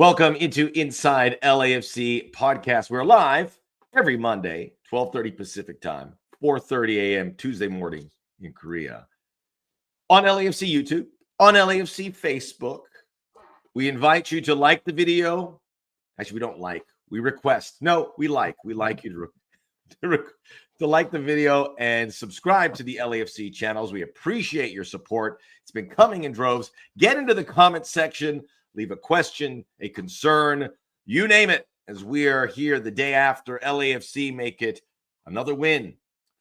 Welcome into Inside LAFC podcast. We're live every Monday, 12:30 Pacific time, 4:30 a.m. Tuesday morning in Korea. On LAFC YouTube, on LAFC Facebook. We invite you to like the video. Actually, we don't like. We request. No, we like. We like you to like the video and subscribe to the LAFC channels. We appreciate your support. It's been coming in droves. Get into the comment section. Leave a question, a concern, you name it, as we are here the day after LAFC make it another win.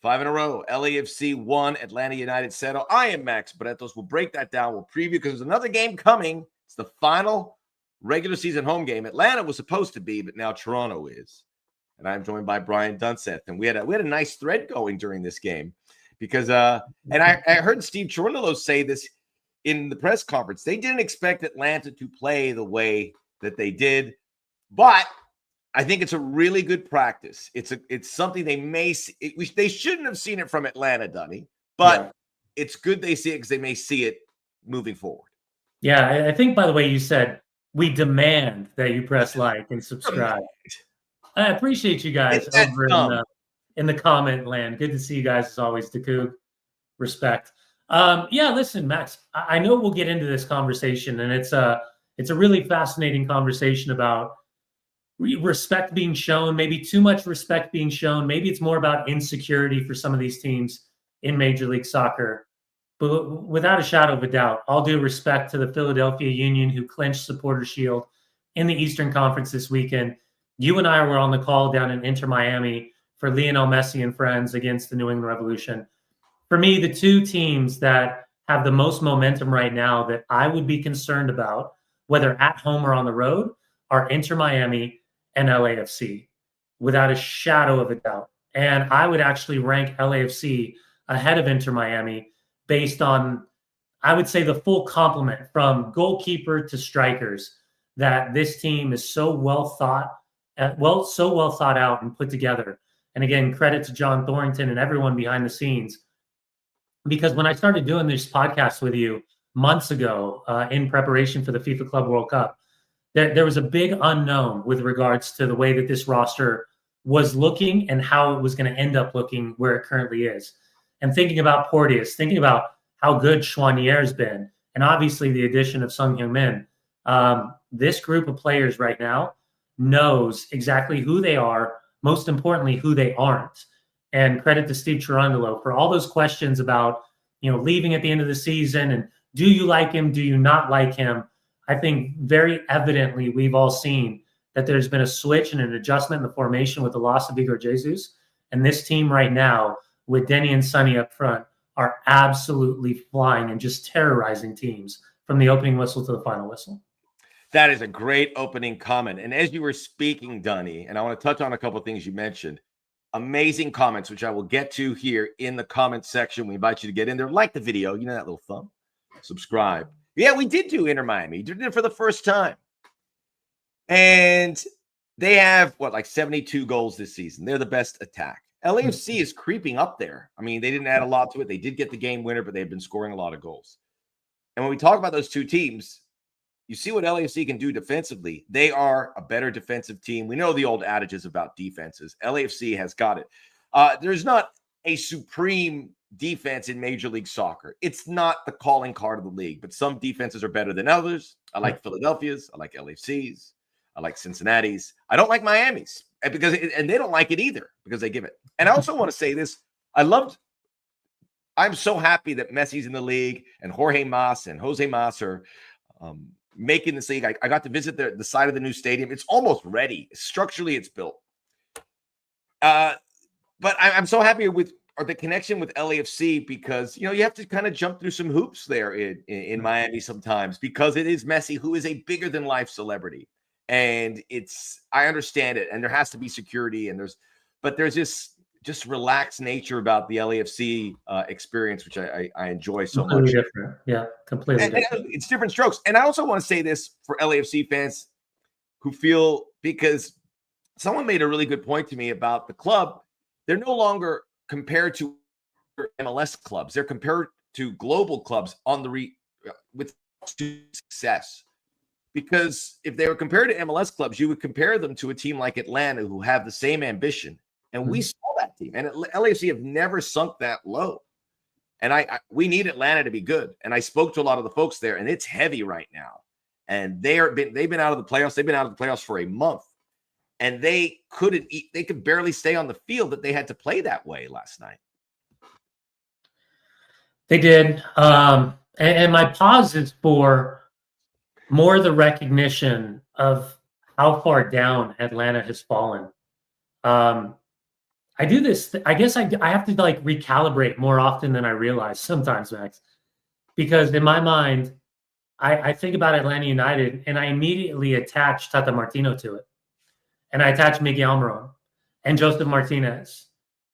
5 in a row. LAFC won, Atlanta United settle. I am Max Bretos. We'll break that down. We'll preview because there's another game coming. It's the final regular season home game. Atlanta was supposed to be, but now Toronto is. And I'm joined by Brian Dunseth. And we had a nice thread going during this game because and I heard Steve Cherundolo say this in the press conference. They didn't expect Atlanta to play the way that they did, but I think it's a really good practice. It's something they may see. They shouldn't have seen it from Atlanta, Dunny, but it's good they see it because they may see it moving forward. Yeah, I think, by the way, you said we demand that you press like and subscribe. I appreciate you guys over in the comment land. Good to see you guys as always, Dakug. Respect. Listen, Max, I know we'll get into this conversation, and it's a really fascinating conversation about respect being shown, maybe too much respect being shown. Maybe it's more about insecurity for some of these teams in Major League Soccer. But without a shadow of a doubt, all due respect to the Philadelphia Union, who clinched Supporter Shield in the Eastern Conference this weekend. You and I were on the call down in Inter Miami for Lionel Messi and friends against the New England Revolution. For me, the two teams that have the most momentum right now that I would be concerned about, whether at home or on the road, are Inter Miami and LAFC, without a shadow of a doubt. And I would actually rank LAFC ahead of Inter Miami based on, I would say, the full complement from goalkeeper to strikers, that this team is so well thought out and put together. And again, credit to John Thornton and everyone behind the scenes. Because when I started doing this podcast with you months ago in preparation for the FIFA Club World Cup, there was a big unknown with regards to the way that this roster was looking and how it was going to end up looking where it currently is. And thinking about Porteous, thinking about how good Chouanier's been, and obviously the addition of heung-min, this group of players right now knows exactly who they are, most importantly, who they aren't. And credit to Steve Cherundolo for all those questions about, leaving at the end of the season and do you like him? Do you not like him? I think very evidently we've all seen that there's been a switch and an adjustment in the formation with the loss of Igor Jesus. And this team right now with Denny and Sonny up front are absolutely flying and just terrorizing teams from the opening whistle to the final whistle. That is a great opening comment. And as you were speaking, Dunny, and I want to touch on a couple of things you mentioned, amazing comments, which I will get to here in the comment section. We invite you to get in there. Like the video. You know that little thumb. Subscribe. Yeah, we did do Inter Miami. We did it for the first time. And they have, 72 goals this season. They're the best attack. LAFC is creeping up there. I mean, they didn't add a lot to it. They did get the game winner, but they've been scoring a lot of goals. And when we talk about those two teams, you see what LAFC can do defensively. They are a better defensive team. We know the old adages about defenses. LAFC has got it. There's not a supreme defense in Major League Soccer. It's not the calling card of the league, but some defenses are better than others. I like Philadelphia's. I like LAFC's. I like Cincinnati's. I don't like Miami's and they don't like it either because they give it. And I also want to say this. I'm so happy that Messi's in the league and Jorge Mas are making this league. I got to visit the side of the new stadium. It's almost ready. Structurally, it's built. But I'm so happy with the connection with LAFC because, you have to kind of jump through some hoops there in Miami sometimes because it is Messi, who is a bigger than life celebrity. And I understand it. And there has to be security and there's just relaxed nature about the LAFC experience, which I enjoy so much. Completely different. Yeah, completely different. It's different strokes. And I also want to say this for LAFC fans who feel, because someone made a really good point to me about the club. They're no longer compared to MLS clubs. They're compared to global clubs with success. Because if they were compared to MLS clubs, you would compare them to a team like Atlanta who have the same ambition. And we saw that team. And LAFC have never sunk that low. And we need Atlanta to be good. And I spoke to a lot of the folks there, and it's heavy right now. And they've been out of the playoffs. They've been out of the playoffs for a month. And they could barely stay on the field that they had to play that way last night. They did. And my pause is for more the recognition of how far down Atlanta has fallen. I do this. I guess I have to like recalibrate more often than I realize sometimes, Max, because in my mind, I think about Atlanta United and I immediately attach Tata Martino to it. And I attach Miguel Almiron and Joseph Martinez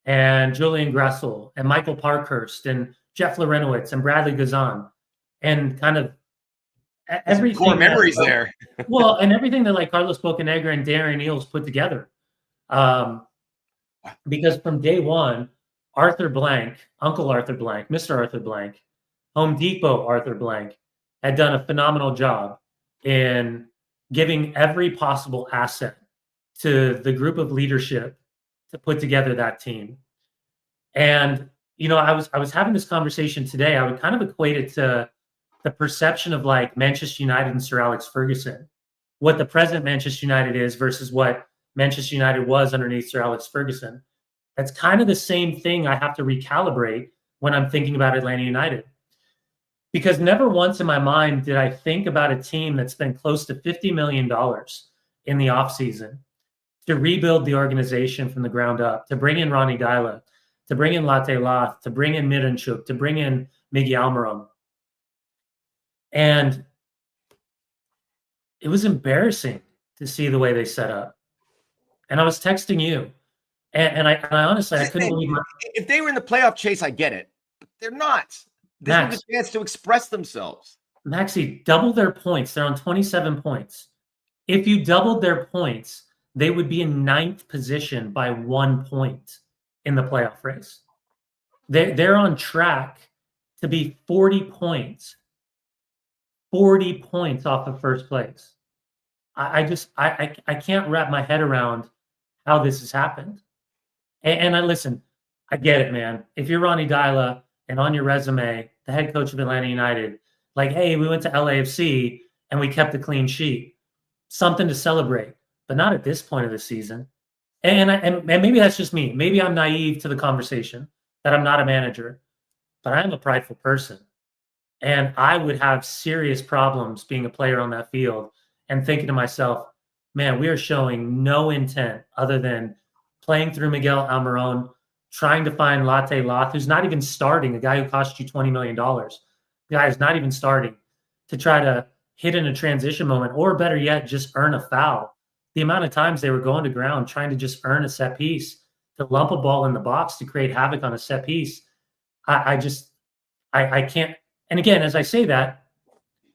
and Julian Gressel and Michael Parkhurst and Jeff Lorenowitz and Bradley Gazan and kind of everything. Core memories there. Well, and everything that like Carlos Bocanegra and Darren Eales put together. Because from day one, Arthur Blank, Uncle Arthur Blank, Mr. Arthur Blank, Home Depot Arthur Blank had done a phenomenal job in giving every possible asset to the group of leadership to put together that team. And, you know, I was having this conversation today. I would kind of equate it to the perception of like Manchester United and Sir Alex Ferguson, what the present Manchester United is versus what Manchester United was underneath Sir Alex Ferguson. That's kind of the same thing I have to recalibrate when I'm thinking about Atlanta United. Because never once in my mind did I think about a team that spent close to $50 million in the offseason to rebuild the organization from the ground up, to bring in Ronnie Deila, to bring in Latte Lath, to bring in Miranchuk, to bring in Miguel Almiron. And it was embarrassing to see the way they set up. And I was texting you, and I honestly, I couldn't believe if they were in the playoff chase, I get it. But they're not. This was a chance to express themselves. Maxie, double their points. They're on 27 points. If you doubled their points, they would be in 9th position by 1 point in the playoff race. They're on track to be 40 points off of first place. I can't wrap my head around how this has happened. And I listen, I get it, man. If you're Ronnie Deila and on your resume, the head coach of Atlanta United, like, hey, we went to LAFC and we kept a clean sheet, something to celebrate, but not at this point of the season. And maybe that's just me. Maybe I'm naive to the conversation that I'm not a manager, but I'm a prideful person. And I would have serious problems being a player on that field and thinking to myself, man, we are showing no intent other than playing through Miguel Almiron, trying to find Latte Lath, who's not even starting, a guy who cost you $20 million. The guy is not even starting, to try to hit in a transition moment, or better yet, just earn a foul. The amount of times they were going to ground trying to just earn a set piece, to lump a ball in the box, to create havoc on a set piece. I can't. And again, as I say that,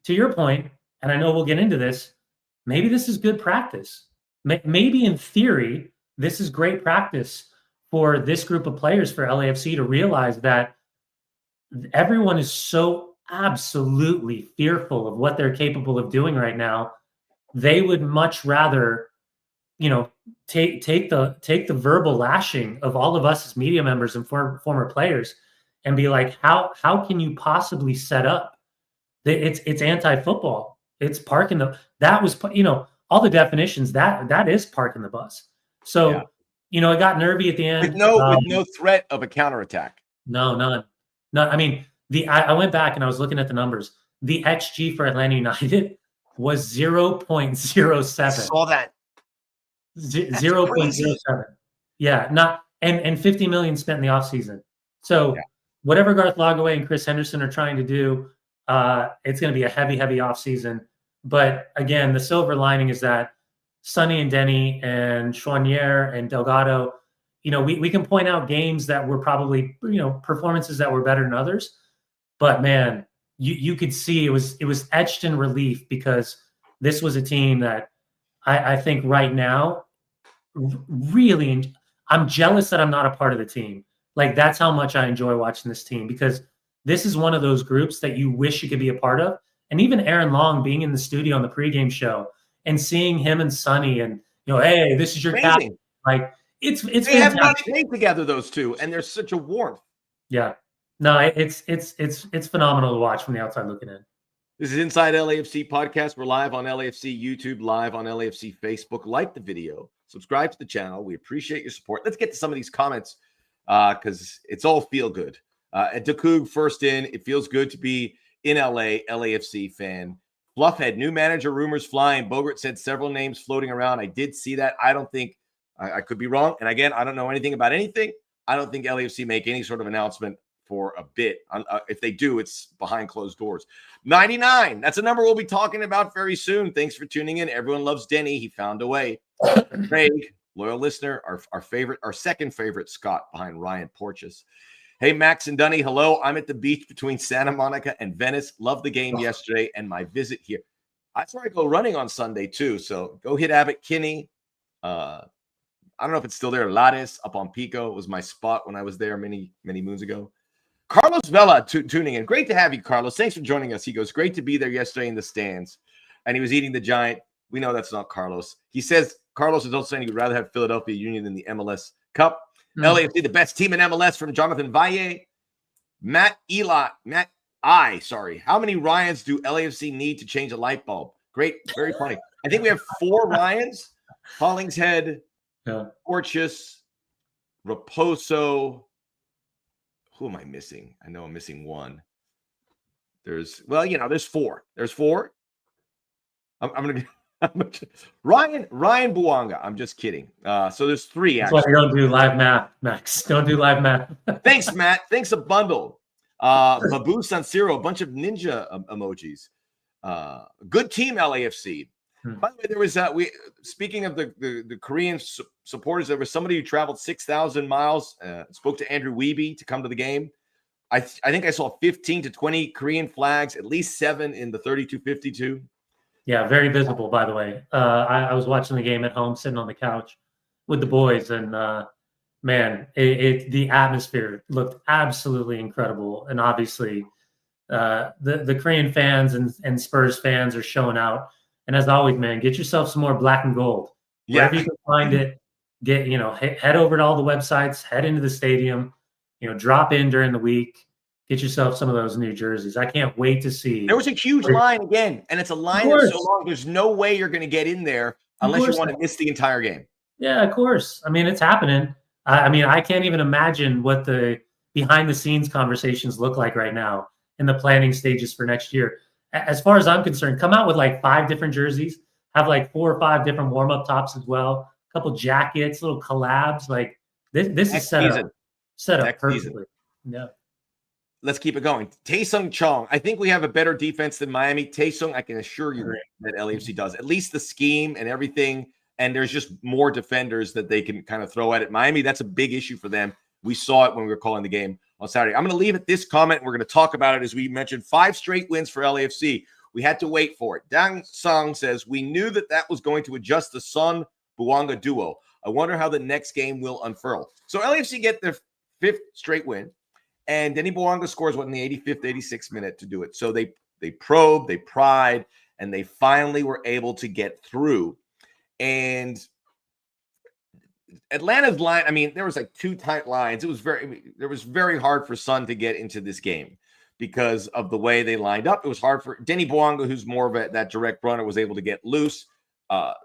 to your point, and I know we'll get into this, maybe this is good practice. Maybe in theory, this is great practice for this group of players for LAFC to realize that everyone is so absolutely fearful of what they're capable of doing right now. They would much rather, you know, take the verbal lashing of all of us as media members and former players and be like, how can you possibly set up? It's anti-football. It's parking that was, you know, all the definitions that is parking the bus. So, yeah. You know, it got nervy at the end. With no threat of a counterattack. No, none. I mean, I went back and I was looking at the numbers. The XG for Atlanta United was 0.07. Saw that. 0.07. Yeah, and 50 million spent in the offseason. So whatever Garth Lagaway and Chris Henderson are trying to do, it's going to be a heavy offseason. But again, the silver lining is that Sonny and Denny and Chouanier and Delgado, you know, we can point out games that were probably, you know, performances that were better than others. But man, you could see it was etched in relief, because this was a team that I think right now really, I'm jealous that I'm not a part of the team. Like, that's how much I enjoy watching this team, because this is one of those groups that you wish you could be a part of And even Aaron Long being in the studio on the pregame show and seeing him and Sonny and, hey, this is your captain. Like, it's they fantastic. have not played together, those two, and there's such a warmth. Yeah. No, it's phenomenal to watch from the outside looking in. This is Inside LAFC Podcast. We're live on LAFC YouTube, live on LAFC Facebook. Like the video, subscribe to the channel. We appreciate your support. Let's get to some of these comments because it's all feel good. And Dakug first in. It feels good to be in LA, LAFC fan. Fluffhead, new manager rumors flying. Bogert said several names floating around. I did see that. I don't think I could be wrong. And again, I don't know anything about anything. I don't think LAFC make any sort of announcement for a bit. If they do, it's behind closed doors. 99. That's a number we'll be talking about very soon. Thanks for tuning in. Everyone loves Denny. He found a way. Craig, loyal listener, our second favorite Scott behind Ryan Porches. Hey, Max and Dunny. Hello. I'm at the beach between Santa Monica and Venice. Loved the game yesterday and my visit here. That's where I go running on Sunday too. So go hit Abbott Kinney. I don't know if it's still there. Lattes up on Pico. It was my spot when I was there many moons ago. Carlos Vela tuning in. Great to have you, Carlos. Thanks for joining us. He goes, great to be there yesterday in the stands. And he was eating the giant. We know that's not Carlos. He says, Carlos is also saying he would rather have Philadelphia Union than the MLS Cup. LAFC, the best team in MLS from Jonathan Valle. Matt I. How many Ryans do LAFC need to change a light bulb? Great. Very funny. I think we have 4 Ryans. Hollingshead, Porteous, Raposo. Who am I missing? I know I'm missing one. There's 4. There's 4. I'm gonna Ryan Bwanga. I'm just kidding. So there's 3. That's why you don't do live math, Max. Don't do live math. Thanks, Matt. Thanks a bundle. Babu Sansiro, a bunch of ninja emojis. Good team, LAFC. By the way, there was speaking of the Korean supporters, there was somebody who traveled 6,000 miles, spoke to Andrew Wiebe to come to the game. I think I saw 15 to 20 Korean flags, at least 7 in the 32-52. Yeah, very visible, by the way. I was watching the game at home, sitting on the couch with the boys, and man, the atmosphere looked absolutely incredible. And obviously, the Korean fans and Spurs fans are showing out. And as always, man, get yourself some more black and gold. Wherever you can find it, head over to all the websites, head into the stadium, drop in during the week, get yourself some of those new jerseys. I can't wait to see. There was a huge line again, and it's a line that's so long, there's no way you're going to get in there unless you want to miss the entire game. Yeah, of course. I mean, it's happening. I can't even imagine what the behind-the-scenes conversations look like right now in the planning stages for next year. As far as I'm concerned, come out with like 5 different jerseys, have like 4 or 5 different warm-up tops as well, a couple jackets, little collabs. Like this is set up perfectly. Yeah. Let's keep it going. Taesung Chong. I think we have a better defense than Miami. Taesung, I can assure you that LAFC does. At least the scheme and everything. And there's just more defenders that they can kind of throw at it. Miami, that's a big issue for them. We saw it when we were calling the game on Saturday. I'm going to leave at this comment. We're going to talk about it as we mentioned. 5 straight wins for LAFC. We had to wait for it. Dang Song says, we knew that was going to adjust the Son Bwanga duo. I wonder how the next game will unfurl. So LAFC get their 5th straight win. And Denny Bwanga scores in the 85th, 86th minute to do it. So they probed, they pried, and they finally were able to get through. And Atlanta's line, I mean, there was like 2 tight lines. It was very hard for Son to get into this game because of the way they lined up. It was hard for Denny Bwanga, who's more of that direct runner, was able to get loose.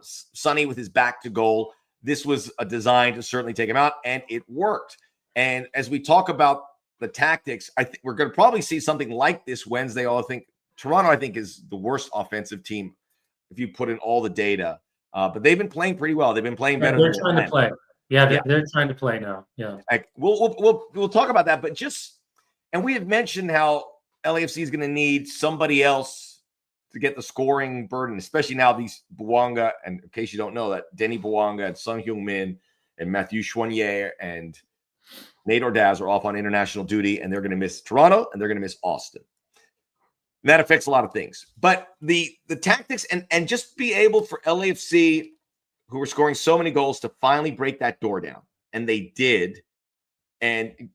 Sonny with his back to goal. This was a design to certainly take him out, and it worked. And as we talk about the tactics, I think we're going to probably see something like this Wednesday. Toronto, I think, is the worst offensive team if you put in all the data. But they've been playing pretty well. They've been playing better. They're trying to play. Yeah, they're trying to play now. Yeah, we'll talk about that. But and we have mentioned how LAFC is going to need somebody else to get the scoring burden, especially now these Bwanga, and in case you don't know that, Denny Bwanga and Son Heung-min and Matthew Choinière and Nate Ordaz are off on international duty, and they're going to miss Toronto, and they're going to miss Austin. And that affects a lot of things. But the tactics and just be able for LAFC, who were scoring so many goals, to finally break that door down. And they did. And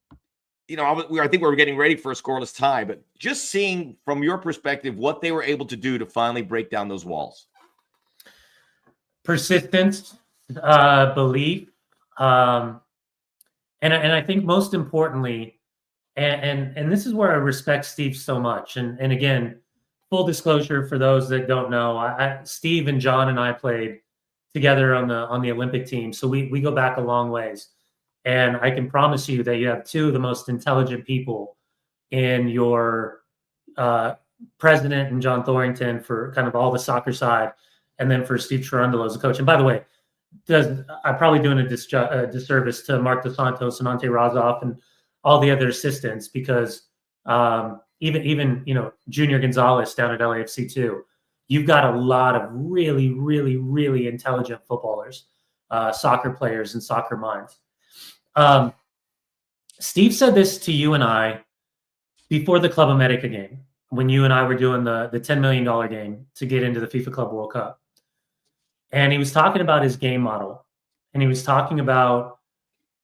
I think we were getting ready for a scoreless tie, but just seeing from your perspective what they were able to do to finally break down those walls. Persistence, belief, and I think most importantly, and this is where I respect Steve so much. And again, full disclosure for those that don't know, Steve and John and I played together on the Olympic team, so we go back a long ways. And I can promise you that you have two of the most intelligent people in your president and John Thorrington for kind of all the soccer side, and then for Steve Cherundolo as a coach. And by the way, I'm probably doing a disservice to Mark Dos Santos and Ante Razov and all the other assistants, because even Junior Gonzalez down at LAFC too, you've got a lot of really, really, really intelligent footballers, soccer players and soccer minds. Steve said this to you and I before the Club America game, when you and I were doing the $10 million game to get into the FIFA Club World Cup. And he was talking about his game model, and he was talking about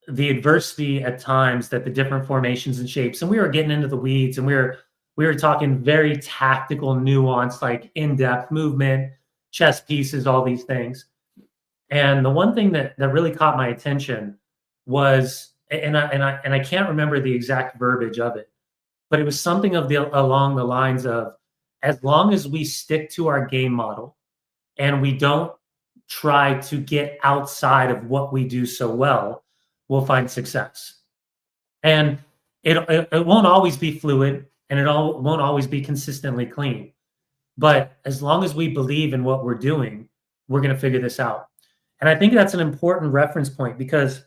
the adversity at times that the different formations and shapes, and we were getting into the weeds, and we were talking very tactical, nuanced, like in-depth movement, chess pieces, all these things. And the one thing that really caught my attention was, and I can't remember the exact verbiage of it, but it was something along the lines of, as long as we stick to our game model and we don't try to get outside of what we do so well, we'll find success. And it won't always be fluid, and won't always be consistently clean. But as long as we believe in what we're doing, we're going to figure this out. And I think that's an important reference point, because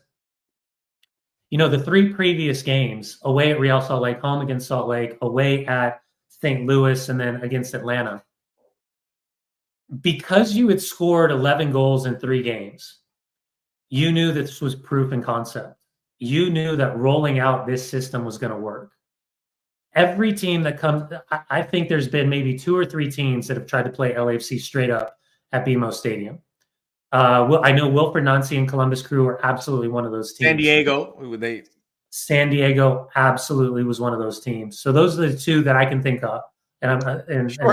the three previous games, away at Real Salt Lake, home against Salt Lake, away at St. Louis, and then against Atlanta, because you had scored 11 goals in 3 games, you knew that this was proof in concept. You knew that rolling out this system was going to work. Every team that comes, I think there's been maybe 2 or 3 teams that have tried to play LAFC straight up at BMO Stadium. I know Wilfred Nancy and Columbus Crew are absolutely one of those teams. San Diego absolutely was one of those teams. So those are the 2 that I can think of. And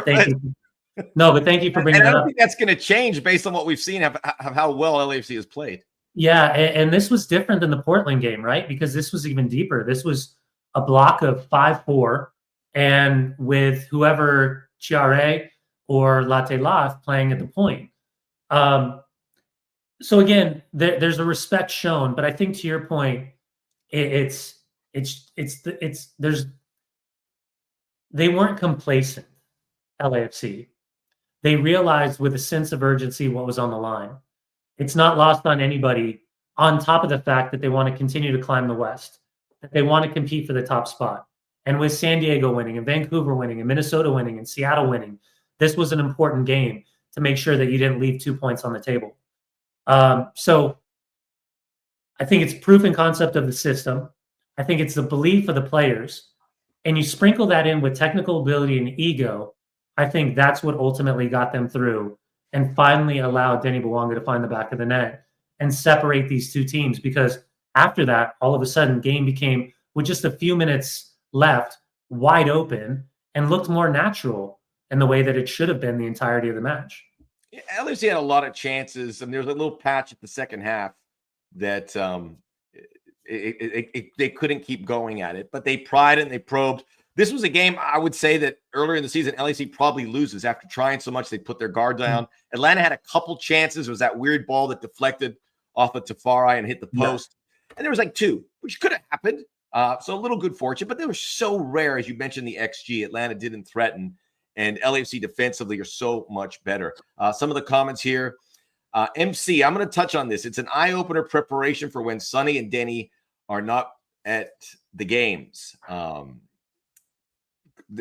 thank you. No, but thank you for bringing that up. I don't think that's going to change based on what we've seen of how well LAFC has played. Yeah, and this was different than the Portland game, right? Because this was even deeper. This was a block of 5-4, and with whoever, Chiare or Latte Laf, playing at the point. So again, there's a respect shown, but I think to your point, they weren't complacent, LAFC. They realized with a sense of urgency what was on the line. It's not lost on anybody, on top of the fact that they want to continue to climb the West, that they want to compete for the top spot. And with San Diego winning, and Vancouver winning, and Minnesota winning, and Seattle winning, this was an important game to make sure that you didn't leave 2 points on the table. So I think it's proof and concept of the system. I think it's the belief of the players. And you sprinkle that in with technical ability and ego, I think that's what ultimately got them through and finally allowed Denny Bwanga to find the back of the net and separate these 2 teams. Because after that, all of a sudden, game became, with just a few minutes left, wide open and looked more natural in the way that it should have been the entirety of the match. Yeah, LAFC had a lot of chances. I mean, there was a little patch at the second half that they couldn't keep going at it, but they pried it and they probed. This was a game, I would say, that earlier in the season, LAC probably loses after trying so much. They put their guard down. Atlanta had a couple chances. It was that weird ball that deflected off of Tafari and hit the post. Yeah. And there was like 2, which could have happened. So a little good fortune, but they were so rare. As you mentioned, the XG, Atlanta didn't threaten, and LAFC defensively are so much better. Some of the comments here. MC, I'm going to touch on this. It's an eye-opener preparation for when Sonny and Denny are not at the games.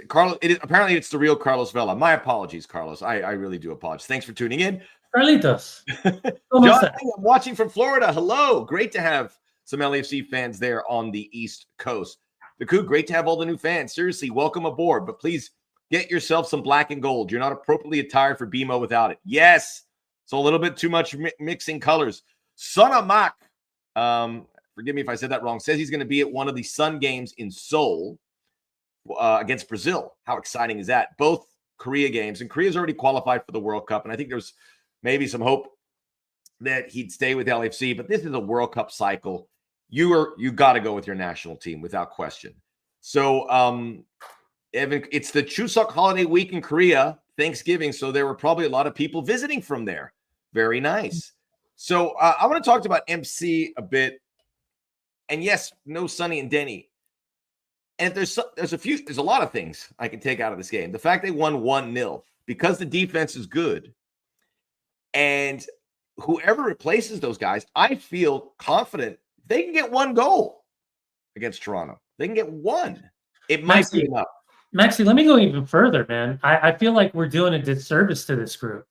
Apparently it's the real Carlos Vela. My apologies, Carlos. I really do apologize. Thanks for tuning in. Carlitos. John, I'm watching from Florida. Hello. Great to have some LAFC fans there on the East Coast. The Coup, great to have all the new fans. Seriously, welcome aboard. But please get yourself some black and gold. You're not appropriately attired for BMO without it. Yes. So a little bit too much mixing colors. Son of Mac. forgive me if I said that wrong, says he's going to be at one of the Sun games in Seoul against Brazil. How exciting is that? Both Korea games, and Korea's already qualified for the World Cup, and I think there's maybe some hope that he'd stay with LAFC, but this is a World Cup cycle. You got to go with your national team without question. So, Evan, it's the Chuseok holiday week in Korea, Thanksgiving, so there were probably a lot of people visiting from there. Very nice. So I want to talk about MC a bit. And yes, no Sonny and Denny. And there's a lot of things I can take out of this game. The fact they won 1-0 because the defense is good. And whoever replaces those guys, I feel confident they can get one goal against Toronto. They can get one. It might be enough. Maxie, let me go even further, man. I feel like we're doing a disservice to this group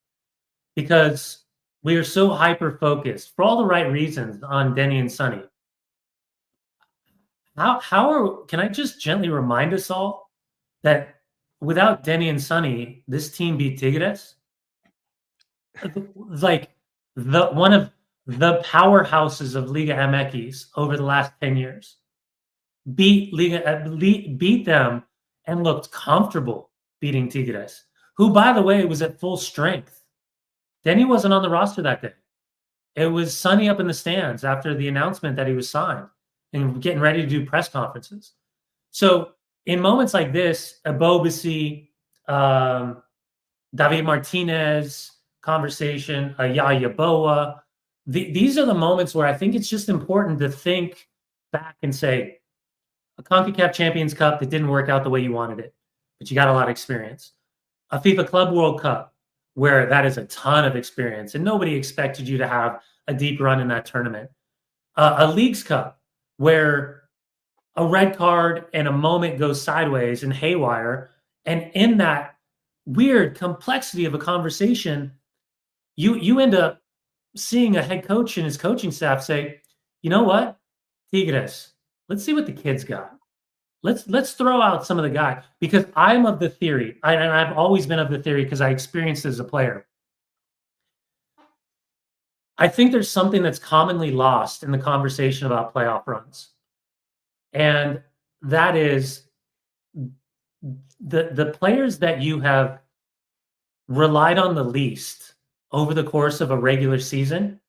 because we are so hyper-focused for all the right reasons on Denny and Sonny. Can I just gently remind us all that without Denny and Sonny, this team beat Tigres? Like one of the powerhouses of Liga MX over the last 10 years. Beat them and looked comfortable beating Tigres, who, by the way, was at full strength. Denny wasn't on the roster that day. It was Sonny up in the stands after the announcement that he was signed and getting ready to do press conferences. So in moments like this, Abobasi, David Martinez conversation, Yaya Boa, these are the moments where I think it's just important to think back and say, a CONCACAF Champions Cup that didn't work out the way you wanted it, but you got a lot of experience. A FIFA Club World Cup, where that is a ton of experience, and nobody expected you to have a deep run in that tournament. A Leagues Cup, where a red card and a moment goes sideways and haywire, and in that weird complexity of a conversation, you end up seeing a head coach and his coaching staff say, you know what, Tigres, let's see what the kids got. Let's throw out some of the guys, because I'm of the theory, and I've always been of the theory because I experienced it as a player. I think there's something that's commonly lost in the conversation about playoff runs. And that is the players that you have relied on the least over the course of a regular season,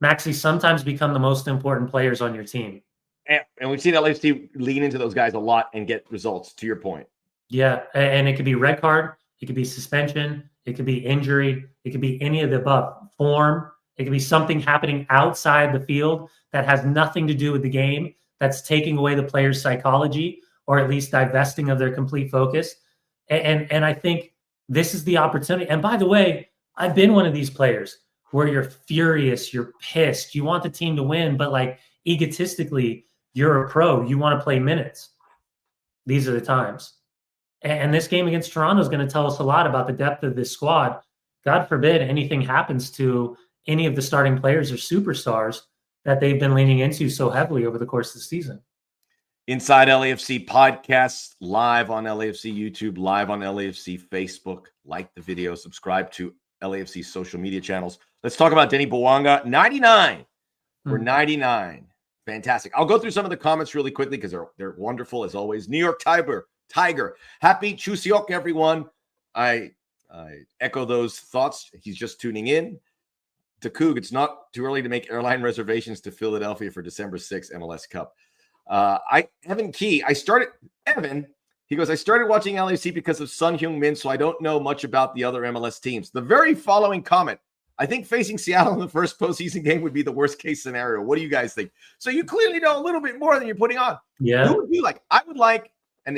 Maxie, sometimes become the most important players on your team. And we've seen LAFC lean into those guys a lot and get results, to your point. Yeah, and it could be red card, it could be suspension, it could be injury, it could be any of the above. Form, it could be something happening outside the field that has nothing to do with the game, that's taking away the player's psychology, or at least divesting of their complete focus. And I think this is the opportunity. And by the way, I've been one of these players where you're furious, you're pissed, you want the team to win, but like egotistically, you're a pro. You want to play minutes. These are the times. And this game against Toronto is going to tell us a lot about the depth of this squad. God forbid anything happens to any of the starting players or superstars that they've been leaning into so heavily over the course of the season. Inside LAFC podcasts, live on LAFC YouTube, live on LAFC Facebook. Like the video, subscribe to LAFC social media channels. Let's talk about Denny Bwanga. 99 for 99. Fantastic. I'll go through some of the comments really quickly because they're wonderful as always. New York Tiger. Happy Chuseok, everyone. I echo those thoughts. He's just tuning in. Coog, it's not too early to make airline reservations to Philadelphia for December 6th MLS Cup. Evan Key, Evan, he goes, I started watching LAFC because of Son Heung-min, so I don't know much about the other MLS teams. The very following comment, I think facing Seattle in the first postseason game would be the worst case scenario. What do you guys think? So you clearly know a little bit more than you're putting on. Yeah. Who would you like? I would like, and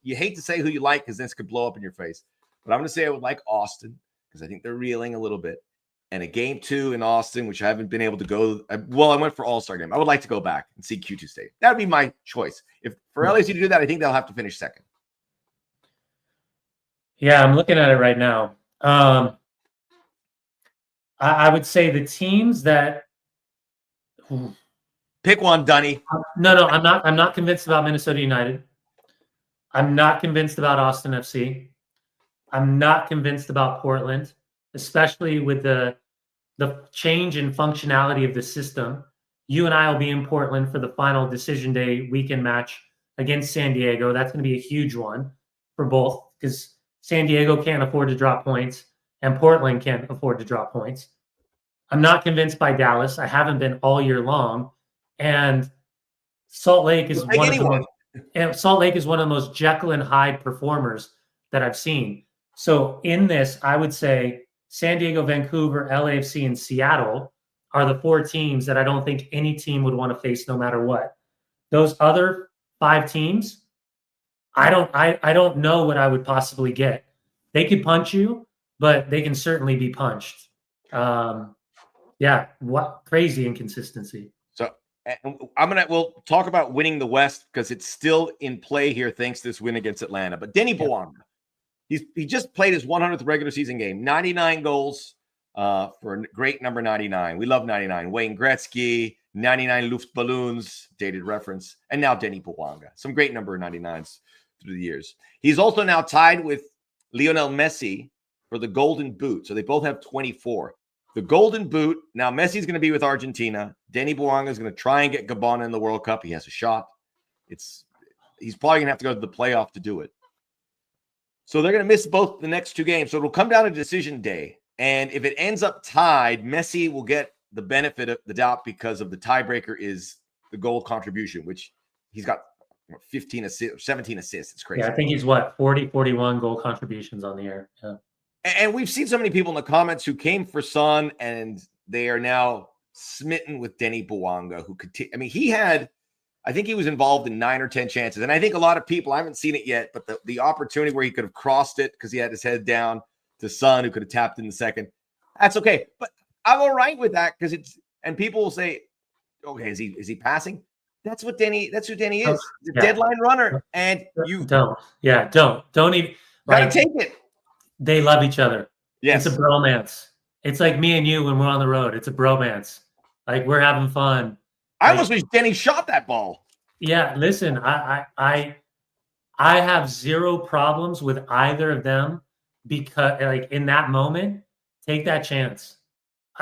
you hate to say who you like because this could blow up in your face, but I'm going to say I would like Austin because I think they're reeling a little bit. And a game 2 in Austin, which I haven't been able to go. Well, I went for All-Star game. I would like to go back and see Q2 State. That would be my choice. If for LAFC to do that, I think they'll have to finish second. Yeah, I'm looking at it right now. I would say the teams that pick one, Dunny. No, I'm not convinced about Minnesota United. I'm not convinced about Austin FC. I'm not convinced about Portland, especially with the change in functionality of the system. You and I will be in Portland for the final decision day weekend match against San Diego. That's going to be a huge one for both because San Diego can't afford to drop points and Portland can't afford to drop points. I'm not convinced by Dallas. I haven't been all year long. And Salt Lake is one of the most Jekyll and Hyde performers that I've seen. So in this, I would say San Diego, Vancouver, LAFC, and Seattle are the 4 teams that I don't think any team would want to face no matter what. Those other 5 teams, I don't know what I would possibly get. They could punch you, but they can certainly be punched. What crazy inconsistency. So we'll talk about winning the West because it's still in play here thanks to this win against Atlanta. But Denny Bwanga, he just played his 100th regular season game, 99 goals for a great number 99. We love 99. Wayne Gretzky, 99 Luftballons, dated reference, and now Denny Bwanga. Some great number 99s through the years. He's also now tied with Lionel Messi for the Golden Boot. So they both have 24. The Golden Boot, now Messi's going to be with Argentina. Denny Bwanga is going to try and get Gabon in the World Cup. He has a shot. He's probably going to have to go to the playoff to do it. So they're going to miss both the next 2 games. So it'll come down to decision day. And if it ends up tied, Messi will get the benefit of the doubt because of the tiebreaker is the goal contribution, which he's got 15 assists, 17 assists. It's crazy. Yeah, I think he's 40, 41 goal contributions on the year. Yeah. And we've seen so many people in the comments who came for Son, and they are now smitten with Denny Bwanga, who could. I think he was involved in 9 or 10 chances, and I think a lot of people, I haven't seen it yet, but the opportunity where he could have crossed it because he had his head down to Son, who could have tapped in the second. That's okay, but I'm all right with that because and people will say, okay, is he passing? That's who Denny is. The deadline runner, and you don't even gotta take it. They love each other. Yes. It's a bromance. It's like me and you when we're on the road. It's a bromance. Like we're having fun. I almost wish Denny shot that ball. Yeah, listen, I have 0 problems with either of them because like in that moment, take that chance.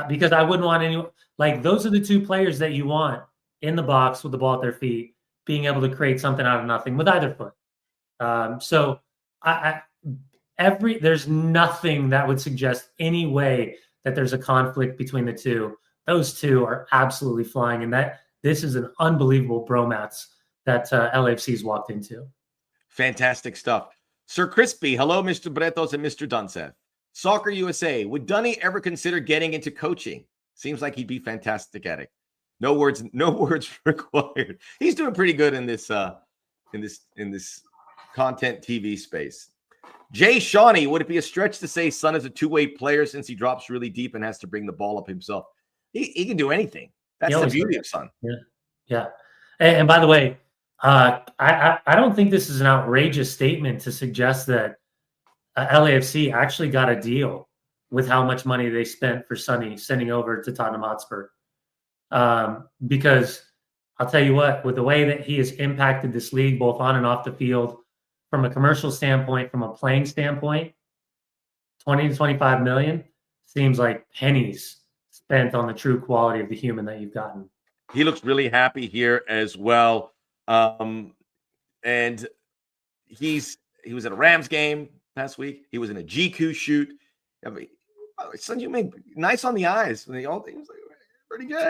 Because I wouldn't want anyone like those are the 2 players that you want in the box with the ball at their feet, being able to create something out of nothing with either foot. So there's nothing that would suggest any way that there's a conflict between the 2. Those 2 are absolutely flying, and that this is an unbelievable bromance that LAFC's walked into. Fantastic stuff. Sir Crispy, hello, Mr. Bretos and Mr. Dunseth. Soccer USA, would Dunny ever consider getting into coaching? Seems like he'd be fantastic at it. No words required. He's doing pretty good in this content TV space. Jay Shawnee, would it be a stretch to say Son is a 2-way player since he drops really deep and has to bring the ball up himself? He can do anything. That's the beauty of Son. Yeah. And by the way, I don't think this is an outrageous statement to suggest that LAFC actually got a deal with how much money they spent for Sonny sending over to Tottenham Hotspur. Because I'll tell you what, with the way that he has impacted this league, both on and off the field, from a commercial standpoint, from a playing standpoint, 20 to 25 million seems like pennies spent on the true quality of the human that you've gotten. He looks really happy here as well. And he was at a Rams game last week. He was in a GQ shoot. Son, you made nice on the eyes. He was like, pretty good.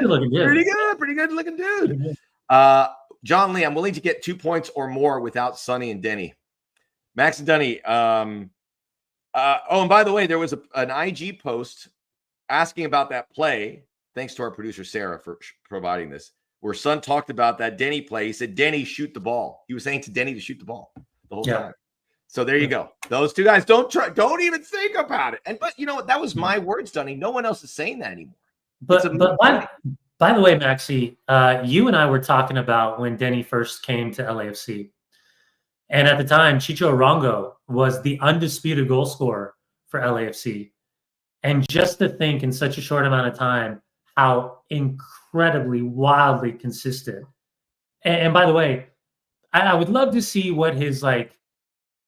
Pretty good looking dude. John Lee, I'm willing to get 2 points or more without Sonny and Denny. Max and Dunny. And by the way, there was an IG post asking about that play. Thanks to our producer, Sarah, for providing this, where Son talked about that Denny play. He said, Denny, shoot the ball. He was saying to Denny to shoot the ball the whole time. So there you go. Those 2 guys, don't even think about it. But you know what? That was my words, Dunny. No one else is saying that anymore. But by the way, Maxie, you and I were talking about when Denny first came to LAFC. And at the time, Chicho Arango was the undisputed goal scorer for LAFC. And just to think in such a short amount of time, how incredibly, wildly consistent. And by the way, I would love to see what his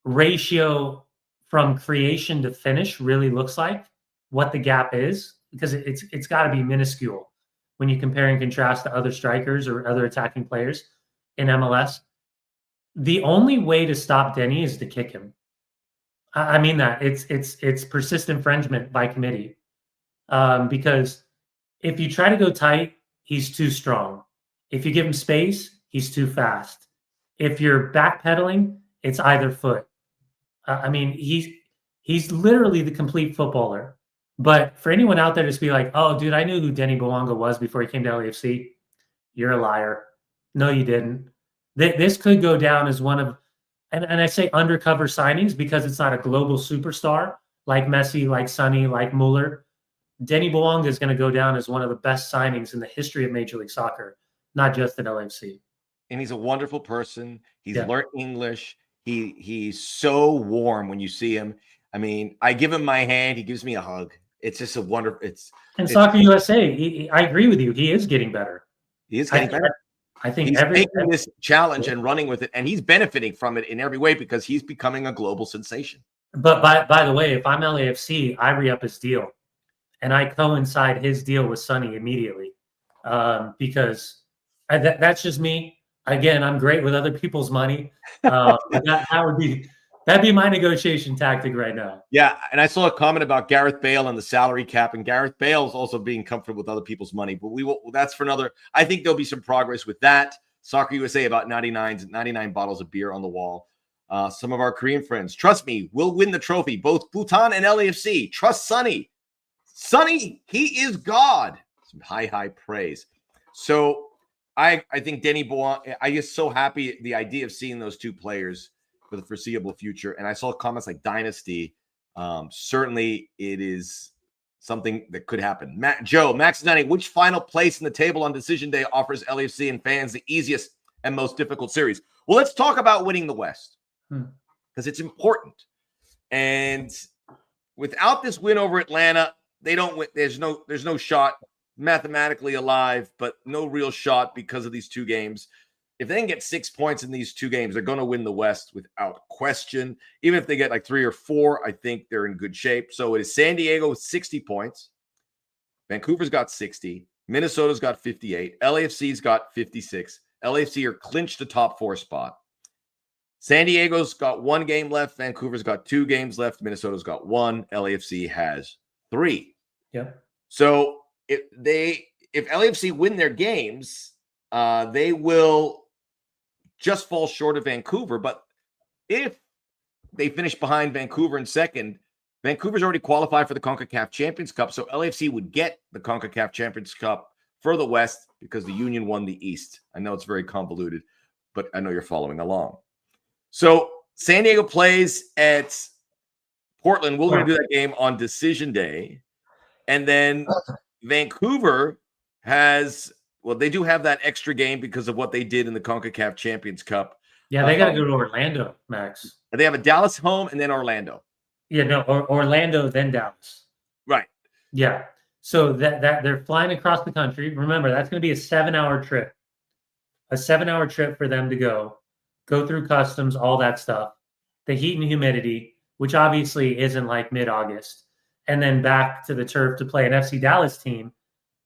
ratio from creation to finish really looks like, what the gap is, because it's got to be minuscule. when you compare and contrast to other strikers or other attacking players in MLS. The only way to stop Denny is to kick him. I mean that it's persistent infringement by committee, because if you try to go tight, he's too strong. If you give him space, he's too fast. If you're backpedaling, it's either foot. I mean, he's literally the complete footballer. But for anyone out there to just be like, oh, dude, I knew who Denny Bwanga was before he came to LAFC, you're a liar. No, you didn't. This could go down as one of, and I say undercover signings because it's not a global superstar like Messi, like Sonny, like Mueller. Denny Bwanga is going to go down as one of the best signings in the history of Major League Soccer, not just at LAFC. And he's a wonderful person. He's learned English. He's so warm when you see him. I mean, I give him my hand. He gives me a hug. It's just a wonderful. And Soccer USA, I agree with you. He is getting better. He is getting better. I think he's taking this challenge and running with it, and he's benefiting from it in every way because he's becoming a global sensation. But by the way, if I'm LAFC, I re-up his deal, and I coincide his deal with Sonny immediately, because that's just me. Again, I'm great with other people's money. That'd be my negotiation tactic right now. Yeah, and I saw a comment about Gareth Bale and the salary cap, and Gareth Bale's also being comfortable with other people's money. But that's for another. I think there'll be some progress with that. Soccer USA about 99 bottles of beer on the wall. Some of our Korean friends, trust me, we'll win the trophy. Both Bhutan and LAFC. Trust Sonny. Sonny, he is God. Some high praise. So I think Denny Bwanga, I just so happy the idea of seeing those two players for the foreseeable future. And I saw comments like dynasty. Certainly it is something that could happen. Max is 90. Which final place in the table on decision day offers LAFC and fans the easiest and most difficult series? Well, let's talk about winning the West because it's important. And without this win over Atlanta, they don't win. There's no shot, mathematically alive, but no real shot because of these two games. If they can get 6 points in these two games, they're going to win the West without question. Even if they get like 3 or 4, I think they're in good shape. So it is San Diego with 60 points. Vancouver's got 60. Minnesota's got 58. LAFC's got 56. LAFC are clinched the top 4 spot. San Diego's got 1 game left. Vancouver's got 2 games left. Minnesota's got 1. LAFC has 3. Yeah. So if LAFC win their games, they will just fall short of Vancouver. But if they finish behind Vancouver in second, Vancouver's already qualified for the CONCACAF Champions Cup. So LAFC would get the CONCACAF Champions Cup for the West because the Union won the East. I know it's very convoluted, but I know you're following along. So San Diego plays at Portland. We're going to do that game on decision day. And then Vancouver has... Well, they do have that extra game because of what they did in the CONCACAF Champions Cup. Yeah, they got to go to Orlando, Max. They have a Dallas home and then Orlando. Yeah, no, Orlando, then Dallas. Right. Yeah. So that they're flying across the country. Remember, that's going to be a 7-hour trip. A 7-hour trip for them to go through customs, all that stuff. The heat and humidity, which obviously isn't like mid-August. And then back to the turf to play an FC Dallas team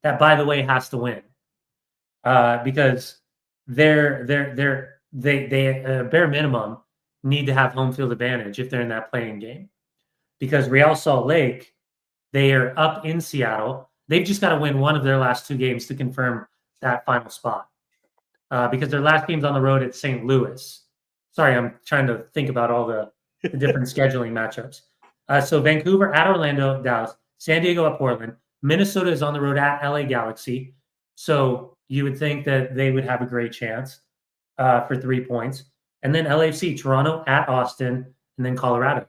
that, by the way, has to win. Because they bare minimum need to have home field advantage if they're in that playing game. Because Real Salt Lake, they are up in Seattle. They've just got to win one of their last 2 games to confirm that final spot. Because their last game's on the road at St. Louis. Sorry, I'm trying to think about all the different scheduling matchups. So Vancouver at Orlando, Dallas, San Diego at Portland, Minnesota is on the road at LA Galaxy. So you would think that they would have a great chance for 3 points. And then LAFC, Toronto at Austin, and then Colorado.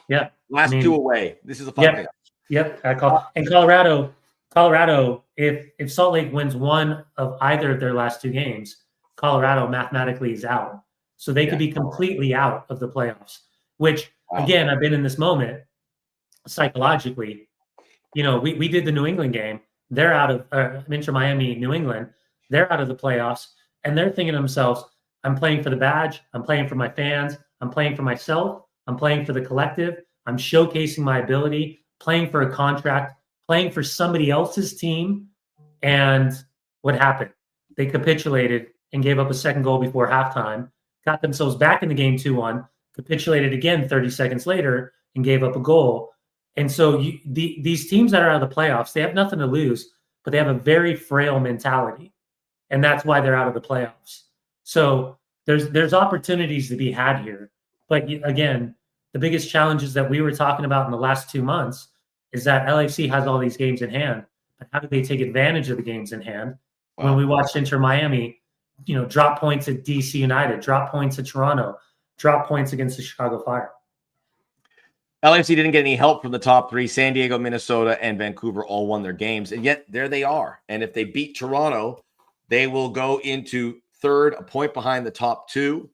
Yeah. Last 2 away. This is a fun game. Yep. And Colorado, if Salt Lake wins one of either of their last 2 games, Colorado mathematically is out. So they could be completely out of the playoffs, which, again, I've been in this moment psychologically. You know, we did the New England game. They're out of Inter Miami, New England. They're out of the playoffs, and they're thinking to themselves, I'm playing for the badge. I'm playing for my fans. I'm playing for myself. I'm playing for the collective. I'm showcasing my ability, playing for a contract, playing for somebody else's team. And what happened? They capitulated and gave up a second goal before halftime, got themselves back in the game 2-1, capitulated again 30 seconds later, and gave up a goal. And so these teams that are out of the playoffs, they have nothing to lose, but they have a very frail mentality. And that's why they're out of the playoffs. So there's opportunities to be had here. But again, the biggest challenges that we were talking about in the last 2 months is that LAFC has all these games in hand. But how do they take advantage of the games in hand? Wow. When we watched Inter Miami, drop points at DC United, drop points at Toronto, drop points against the Chicago Fire. LAFC didn't get any help from the top three. San Diego, Minnesota, and Vancouver all won their games. And yet there they are. And if they beat Toronto, they will go into third, a point behind the top two.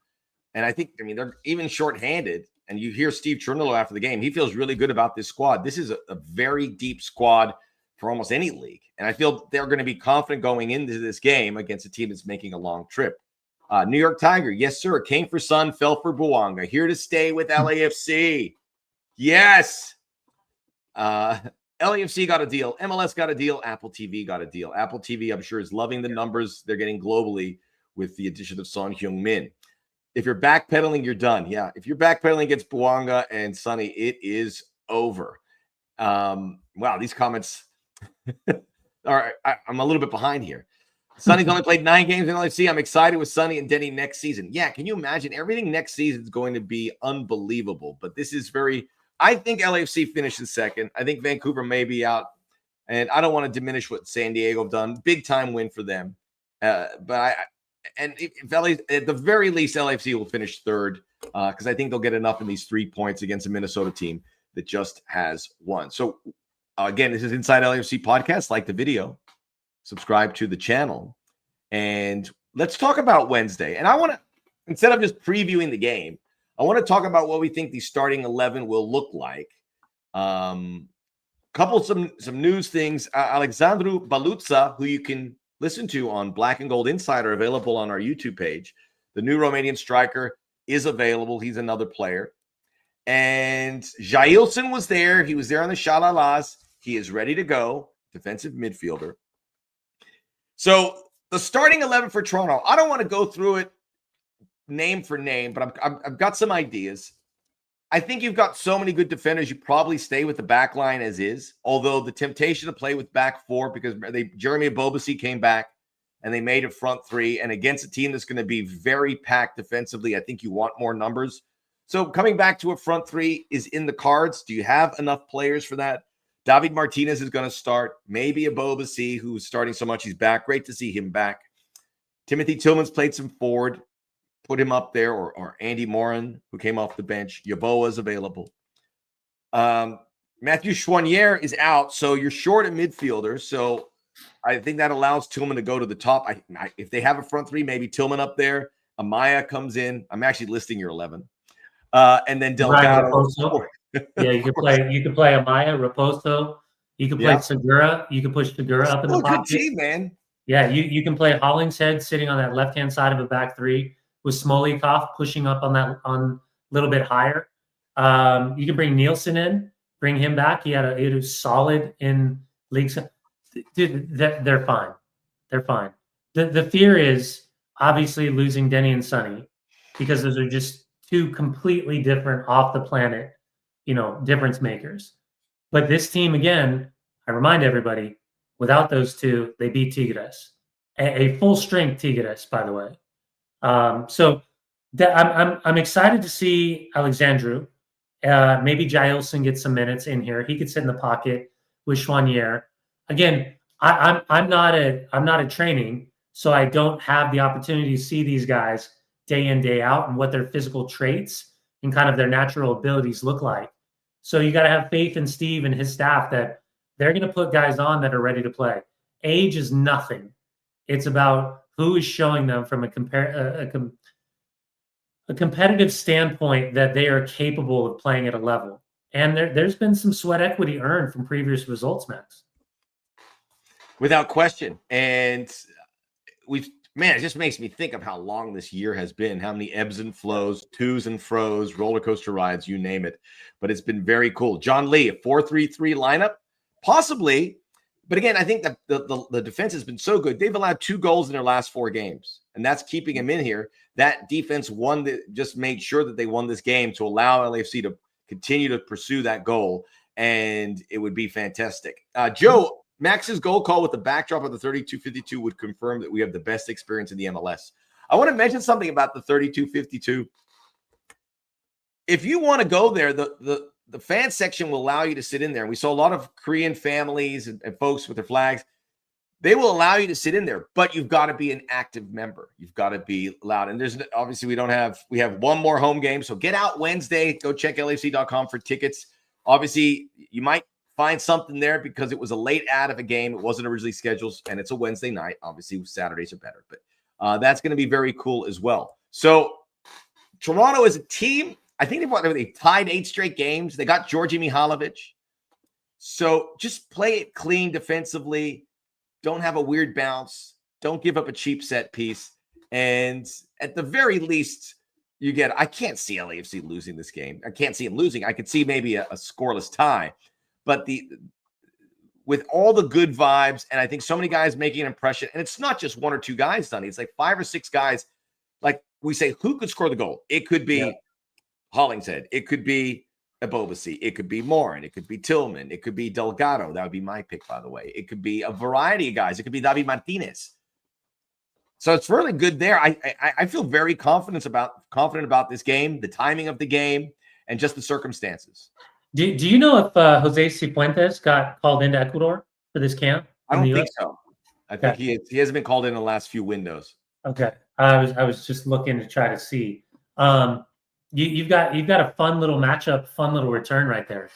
And I think, they're even shorthanded. And you hear Steve Cherundolo after the game. He feels really good about this squad. This is a very deep squad for almost any league. And I feel they're going to be confident going into this game against a team that's making a long trip. New York Tiger, yes, sir. Came for Son, fell for Bwanga. Here to stay with LAFC. Yes. LAFC got a deal. MLS got a deal. Apple TV got a deal. Apple TV, I'm sure, is loving the numbers they're getting globally with the addition of Son Heung-min. If you're backpedaling, you're done. Yeah. If you're backpedaling against Bwanga and Sonny, it is over. Wow, these comments are, I'm a little bit behind here. Sonny's only played 9 games in LAFC. I'm excited with Sonny and Denny next season. Yeah, can you imagine? Everything next season is going to be unbelievable. But this is I think LAFC finishes second. I think Vancouver may be out. And I don't want to diminish what San Diego have done. Big time win for them. But at the very least, LAFC will finish third because I think they'll get enough in these 3 points against a Minnesota team that just has won. So, again, this is Inside LAFC Podcast. Like the video, subscribe to the channel, and let's talk about Wednesday. And I want to, instead of just previewing the game, I want to talk about what we think the starting 11 will look like. Some news things. Alexandru Balutza, who you can listen to on Black and Gold Insider, available on our YouTube page. The new Romanian striker is available. He's another player. And Jailson was there. He was there on the Shalalas. He is ready to go. Defensive midfielder. So the starting 11 for Toronto, I don't want to go through it name for name, but I've got some ideas. I think you've got so many good defenders, you probably stay with the back line as is, although the temptation to play with back four, because Jeremy Ebobisse came back and they made it front three, and against a team that's going to be very packed defensively, I think you want more numbers. So coming back to a front three is in the cards. Do you have enough players for that? David Martinez is going to start. Maybe Ebobisse, who's starting so much, he's back. Great to see him back. Timothy Tillman's played some forward. Put him up there, or Andy Morin, who came off the bench. Yeboah is available. Matthew Choinière is out, so you're short a midfielder. So I think that allows Tillman to go to the top. If they have a front three, maybe Tillman up there. Amaya comes in. I'm actually listing your 11. And then Delgado. Yeah, you could play Amaya, Raposo. You could play Segura. You could push Segura up in the pocket. Good team, man. Yeah, you can play Hollingshead sitting on that left-hand side of a back three, with Smolikov pushing up on a little bit higher. You can bring Nielsen in, bring him back. He was solid in leagues. Dude, they're fine. They're fine. The fear is obviously losing Denny and Sonny, because those are just two completely different, off the planet, difference makers. But this team, again, I remind everybody, without those two, they beat Tigres, a full strength Tigres, by the way. So I'm excited to see Alexandru. Maybe Jailson gets some minutes in here. He could sit in the pocket with Choinière. Again, I'm not at training, so I don't have the opportunity to see these guys day in, day out, and what their physical traits and kind of their natural abilities look like. So you got to have faith in Steve and his staff that they're going to put guys on that are ready to play. Age is nothing. It's about who is showing them from a competitive standpoint that they are capable of playing at a level. And there's been some sweat equity earned from previous results, Max. Without question. And it just makes me think of how long this year has been, how many ebbs and flows, twos and fros, roller coaster rides, you name it. But it's been very cool. John Lee, a 4-3-3 lineup, possibly But again, I think that the defense has been so good. They've allowed 2 goals in their last 4 games, and that's keeping them in here. That defense just made sure that they won this game to allow LAFC to continue to pursue that goal, and it would be fantastic. Joe, Max's goal call with the backdrop of the 32-52 would confirm that we have the best experience in the MLS. I want to mention something about the 32-52. If you want to go there, the fan section will allow you to sit in there. And we saw a lot of Korean families and folks with their flags. They will allow you to sit in there, but you've got to be an active member. You've got to be allowed. And there's obviously we have one more home game. So get out Wednesday. Go check LAFC.com for tickets. Obviously, you might find something there because it was a late ad of a game. It wasn't originally scheduled, and it's a Wednesday night. Obviously, Saturdays are better, but that's going to be very cool as well. So Toronto as a team, I think they tied 8 straight games. They got Georgi Mihalovic. So just play it clean defensively. Don't have a weird bounce. Don't give up a cheap set piece. And at the very least, I can't see LAFC losing this game. I can't see them losing. I could see maybe a scoreless tie. But with all the good vibes, and I think so many guys making an impression, and it's not just 1 or 2 guys, Sonny. It's like 5 or 6 guys. Like we say, who could score the goal? It could be Hollingshead. It could be Ebobasi. It could be Morin. It could be Tillman. It could be Delgado. That would be my pick, by the way. It could be a variety of guys. It could be David Martinez. So it's really good there. I feel very confident about this game, the timing of the game, and just the circumstances. Do you know if Jose Cifuentes got called into Ecuador for this camp? I don't think so. I think he hasn't been called in the last few windows. Okay, I was just looking to try to see. You've got a fun little matchup, fun little return right there,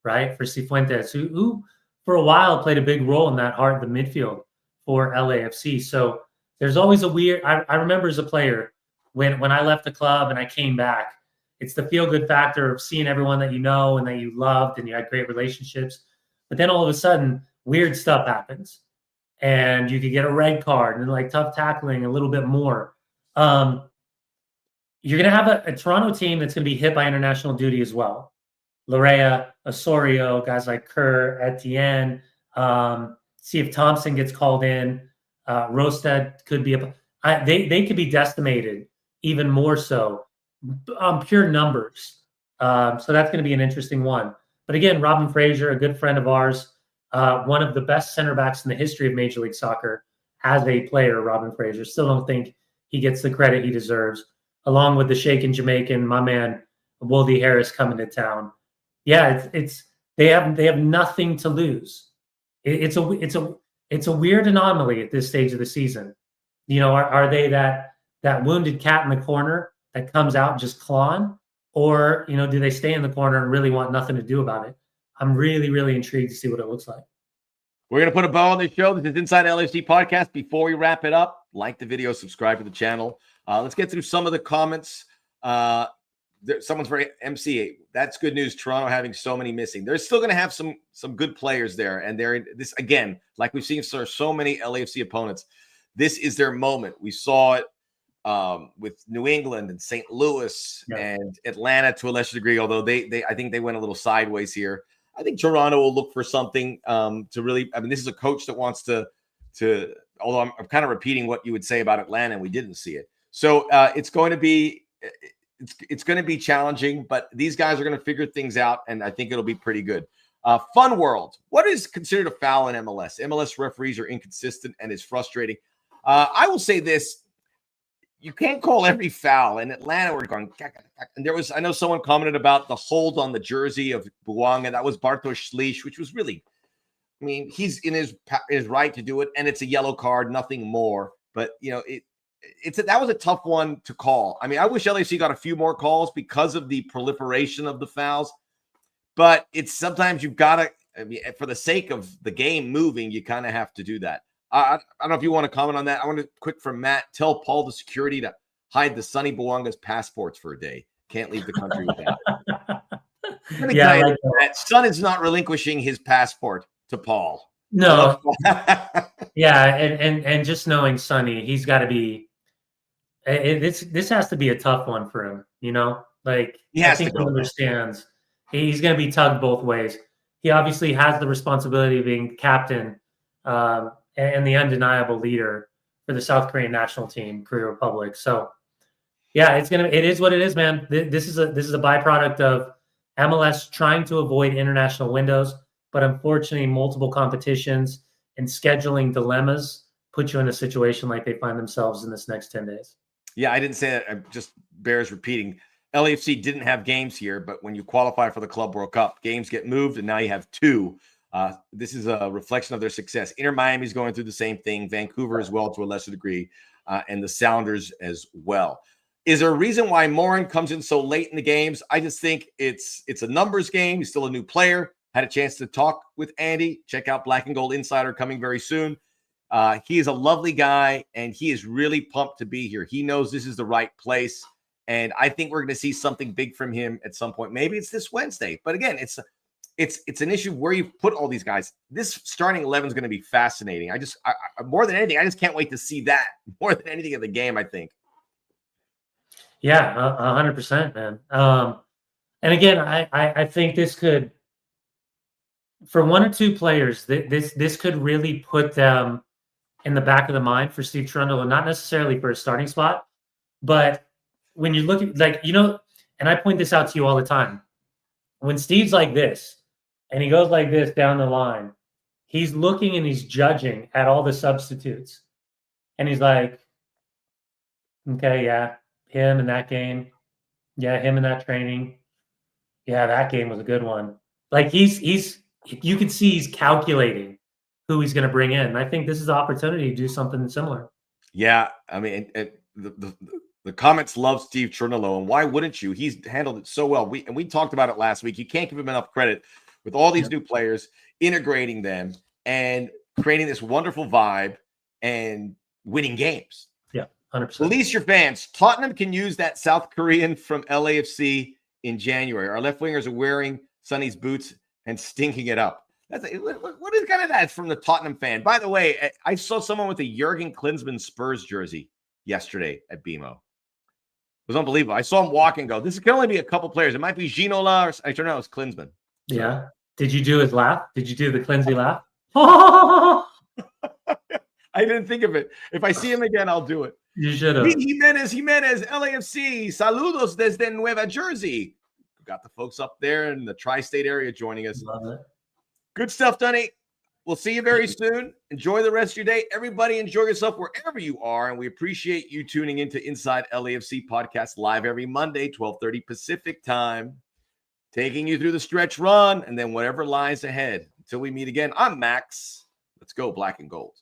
right, for Cifuentes, who for a while played a big role in that heart of the midfield for LAFC. So there's always a weird. I remember as a player when I left the club and I came back, it's the feel good factor of seeing everyone that you know and that you loved and you had great relationships. But then all of a sudden, weird stuff happens, and you could get a red card and like tough tackling a little bit more. You're going to have a Toronto team that's going to be hit by international duty as well. Larea, Osorio, guys like Kerr, Etienne. See if Thompson gets called in. Rosted could be they could be decimated even more so on pure numbers. So that's going to be an interesting one. But again, Robin Fraser, a good friend of ours, one of the best center backs in the history of Major League Soccer as a player, Robin Fraser. Still don't think he gets the credit he deserves. Along with the shaken Jamaican, my man, Woldy Harris coming to town. Yeah, they have nothing to lose. It's a weird anomaly at this stage of the season. You know, are they that wounded cat in the corner that comes out just clawing, or do they stay in the corner and really want nothing to do about it? I'm really, really intrigued to see what it looks like. We're going to put a bow on this show. This is Inside LAFC Podcast. Before we wrap it up, like the video, subscribe to the channel. Let's get through some of the comments. Someone's very MC. That's good news. Toronto having so many missing. They're still going to have some good players there. And they're this again, like we've seen so many LAFC opponents. This is their moment. We saw it with New England and St. Louis and Atlanta to a lesser degree, although I think they went a little sideways here. I think Toronto will look for something to really. I mean, this is a coach that wants to. Although I'm kind of repeating what you would say about Atlanta, and we didn't see it. So it's going to be challenging, but these guys are going to figure things out, and I think it'll be pretty good. Fun world. What is considered a foul in MLS? MLS referees are inconsistent, and it's frustrating. I will say this. You can't call every foul. In Atlanta, we're going, and I know someone commented about the hold on the jersey of Bwanga. That was Bartosz Slisz, which was really, I mean, he's in his right to do it, and it's a yellow card, nothing more. But, that was a tough one to call. I mean, I wish LAC got a few more calls because of the proliferation of the fouls. But it's sometimes you've got to, I mean, for the sake of the game moving, you kind of have to do that. I don't know if you want to comment on that. I want to quick from Matt. Tell Paul the security to hide the Sonny Bwanga's passports for a day. Can't leave the country without. Yeah, like Son is not relinquishing his passport to Paul. No. Yeah, and just knowing Sonny, he's got to be. This has to be a tough one for him. Like I think he understands. He's going to be tugged both ways. He obviously has the responsibility of being captain and the undeniable leader for the South Korean national team, Korea Republic. So, yeah, it is what it is, man. This is a byproduct of MLS trying to avoid international windows, but unfortunately, multiple competitions and scheduling dilemmas put you in a situation like they find themselves in this next 10 days. Yeah, I didn't say that. I just bears repeating. LAFC didn't have games here, but when you qualify for the Club World Cup, games get moved, and now you have 2. This is a reflection of their success. Inter Miami is going through the same thing. Vancouver as well, to a lesser degree, and the Sounders as well. Is there a reason why Morin comes in so late in the games? I just think it's a numbers game. He's still a new player. Had a chance to talk with Andy. Check out Black and Gold Insider coming very soon. He is a lovely guy, and he is really pumped to be here. He knows this is the right place, and I think we're going to see something big from him at some point. Maybe it's this Wednesday, but again, it's an issue where you put all these guys. This starting 11 is going to be fascinating. I more than anything, I just can't wait to see that more than anything in the game, I think. Yeah, 100%, man. And again, I think this could, for 1 or 2 players, this could really put them in the back of the mind for Steve Trundle, and not necessarily for a starting spot, but when you look at, and I point this out to you all the time, when Steve's like this and he goes like this down the line, he's looking and he's judging at all the substitutes, and he's like, okay, yeah, him in that game, yeah, him in that training, yeah, that game was a good one. Like he's you can see he's calculating who he's going to bring in. And I think this is the opportunity to do something similar. Yeah, I mean, the comments love Steve Chernow, and why wouldn't you? He's handled it so well. We talked about it last week. You can't give him enough credit with all these new players, integrating them and creating this wonderful vibe and winning games. Yeah, 100%. Release your fans. Tottenham can use that South Korean from LAFC in January. Our left wingers are wearing Sonny's boots and stinking it up. What is kind of that from the Tottenham fan? By the way, I saw someone with a Jurgen Klinsmann Spurs jersey yesterday at BMO. It was unbelievable. I saw him walk and go, this can only be a couple players. It might be Ginola or I don't know, it's Klinsmann. Yeah. Did you do his laugh? Did you do the Klinsmann laugh? I didn't think of it. If I see him again, I'll do it. You should have. Jimenez, LAFC. Saludos desde Nueva Jersey. We got the folks up there in the tri-state area joining us. Love it. Good stuff, Dunny. We'll see you very soon. Enjoy the rest of your day. Everybody enjoy yourself wherever you are, and we appreciate you tuning into Inside LAFC Podcast live every Monday, 12:30 Pacific time, taking you through the stretch run and then whatever lies ahead. Until we meet again, I'm Max. Let's go Black and Gold.